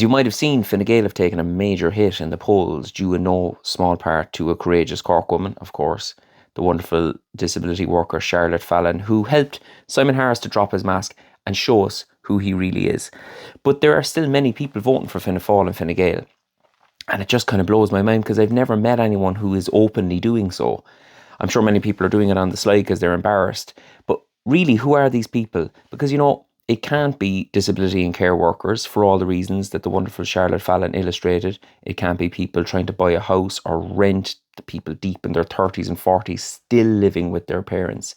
You might have seen Fine Gael have taken a major hit in the polls due in no small part to a courageous Cork woman, of course, the wonderful disability worker Charlotte Fallon, who helped Simon Harris to drop his mask and show us who he really is. But there are still many people voting for Fianna Fáil and Fine Gael. And it just kind of blows my mind because I've never met anyone who is openly doing so. I'm sure many people are doing it on the sly because they're embarrassed. But really, who are these people? Because, it can't be disability and care workers for all the reasons that the wonderful Charlotte Fallon illustrated. It can't be people trying to buy a house or rent, the people deep in their 30s and 40s still living with their parents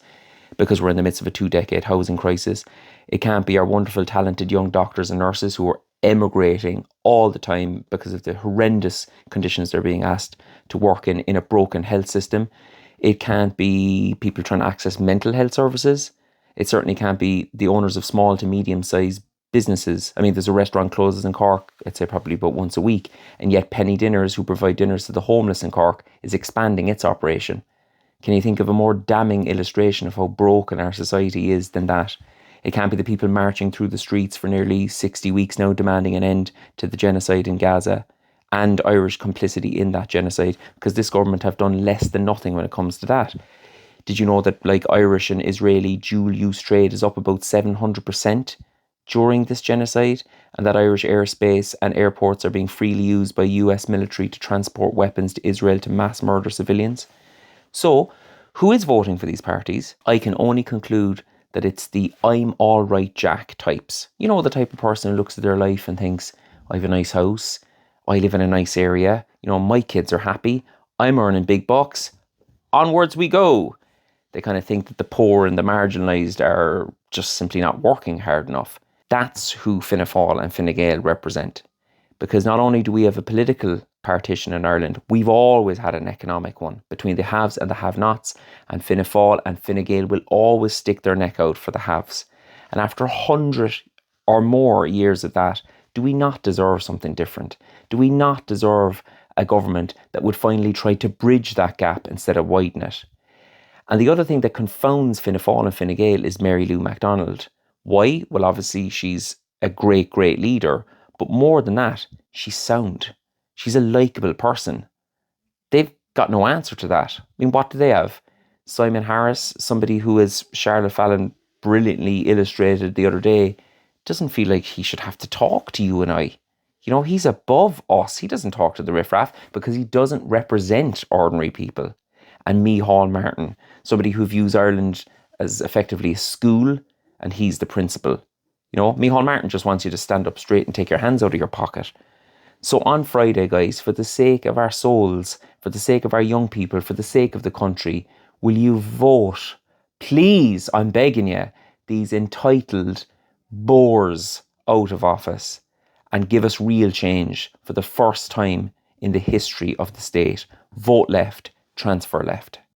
because we're in the midst of a 2-decade housing crisis. It can't be our wonderful, talented young doctors and nurses who are emigrating all the time because of the horrendous conditions they're being asked to work in a broken health system. It can't be people trying to access mental health services. It certainly can't be the owners of small to medium-sized businesses. I mean, there's a restaurant closes in Cork, I'd say probably about once a week, and yet Penny Dinners, who provide dinners to the homeless in Cork, is expanding its operation. Can you think of a more damning illustration of how broken our society is than that? It can't be the people marching through the streets for nearly 60 weeks now demanding an end to the genocide in Gaza and Irish complicity in that genocide, because this government have done less than nothing when it comes to that. Did you know that Irish and Israeli dual-use trade is up about 700% during this genocide, and that Irish airspace and airports are being freely used by US military to transport weapons to Israel to mass murder civilians? So, who is voting for these parties? I can only conclude that it's the I'm all right Jack types. You know, the type of person who looks at their life and thinks, I have a nice house, I live in a nice area, my kids are happy, I'm earning big bucks, onwards we go. They kind of think that the poor and the marginalised are just simply not working hard enough. That's who Fianna Fáil and Fine Gael represent. Because not only do we have a political partition in Ireland, we've always had an economic one between the haves and the have-nots, and Fianna Fáil and Fine Gael will always stick their neck out for the haves. And after 100 or more years of that, do we not deserve something different? Do we not deserve a government that would finally try to bridge that gap instead of widen it? And the other thing that confounds Fianna Fáil and Fine Gael is Mary Lou McDonald. Why? Well, obviously she's a great, great leader, but more than that, she's sound. She's a likeable person. They've got no answer to that. I mean, what do they have? Simon Harris, somebody who, as Charlotte Fallon brilliantly illustrated the other day, doesn't feel like he should have to talk to you and I. He's above us. He doesn't talk to the riffraff because he doesn't represent ordinary people. And Micheál Martin, somebody who views Ireland as effectively a school, and he's the principal. Micheál Martin just wants you to stand up straight and take your hands out of your pocket. So on Friday, guys, for the sake of our souls, for the sake of our young people, for the sake of the country, will you vote, please, I'm begging you, these entitled bores out of office and give us real change for the first time in the history of the state. Vote left, transfer left.